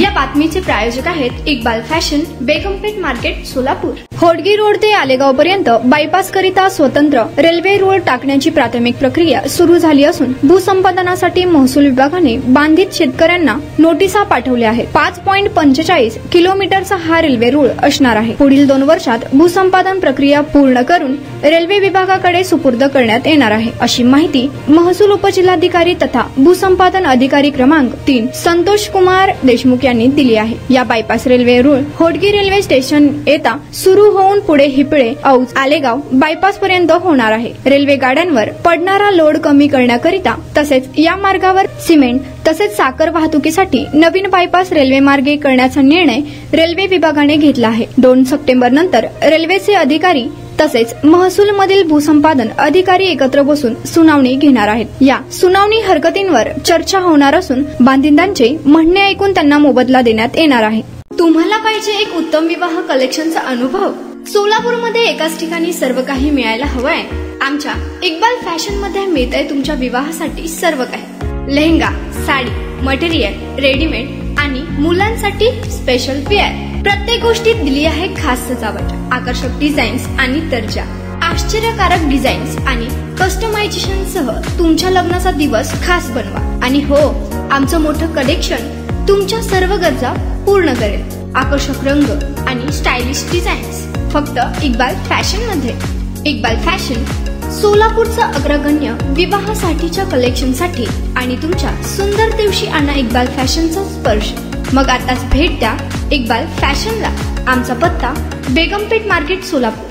या बातमीचे प्रायोजक आहेत Iqbal Fashion, Begumpeth market, Solapur. Hodgi road ते आलेगाव पर्यंत बायपास करिता स्वतंत्र रेल्वे रुळ टाकण्याची प्राथमिक प्रक्रिया सुरू झाली असून भूसंपादनासाठी महसूल विभागाने बांधित शेतकऱ्यांना नोटिसा पाठवल्या आहेत। 5.45 किलोमीटरचा हा रेल्वे रुळ असणार आहे। पुढील 2 वर्षात भूसंपादन प्रक्रिया पूर्ण करून रेल्वे विभागाकडे सुपूर्द करण्यात येणार आहे, अशी माहिती महसूल उपजिल्हाधिकारी तथा भूसंपादन अधिकारी क्रमांक 3 संतोष कुमार देशमुख यांनी दिली आहे। या बायपास रेल्वे रुळ होडगी रेल्वे स्टेशन येता सुरू होऊन पुढे हिपळे, औज, आलेगाव बायपास पर्यंत होणार आहे। रेल्वे गाड्यांवर पडणारा लोड कमी करण्याकरिता तसेच या मार्गावर सिमेंट तसेच साखर वाहतुकीसाठी नवीन बायपास रेल्वे मार्गे करण्याचा निर्णय रेल्वे विभागाने घेतला आहे। 2 सप्टेंबर नंतर रेल्वेचे अधिकारी तसेच महसूल मधील भूसंपादन अधिकारी एकत्र बसून सुनावणी घेणार आहेत। या सुनावणी हरकतींवर चर्चा होणार असून बांधितांचे म्हणणे ऐकून त्यांना मोबदला देण्यात येणार आहे। तुम्हाला पाहिजे एक उत्तम विवाह कलेक्शनचा अनुभव? सोलापूरमध्ये एकाच ठिकाणी सर्व काही मिळायला हवंय? आमच्या इक्बाल फॅशन मध्ये मिळतंय तुमच्या विवाहासाठी सर्व काही। लेहंगा, साडी, मटेरियल, रेडीमेड आणि मुलांसाठी स्पेशल वेअर प्रत्येक गोष्टीत दिली आहे खास सजावट, आकर्षक डिझाईन्स आणि दर्जा, आश्चर्यकारक डिझाईन्स आणि कस्टमायझेशन सह तुमच्या लग्नाचा दिवस खास बनवा। आणि हो, आमचं मोठं कलेक्शन तुमच्या सर्व गरजा पूर्ण करेल। आकर्षक रंग आणि स्टायलिश डिझाईन्स फक्त इक्बाल फॅशन मध्ये। इक्बाल फॅशन सोलापूरचा अग्रगण्य विवाहासाठीच्या कलेक्शनसाठी आणि तुमच्या सुंदर दिवशी आणा इक्बाल फॅशनचा स्पर्श। मग आताच भेट द्या इक्बाल फॅशनला। आमचा पत्ता बेगमपेठ मार्केट, सोलापूर।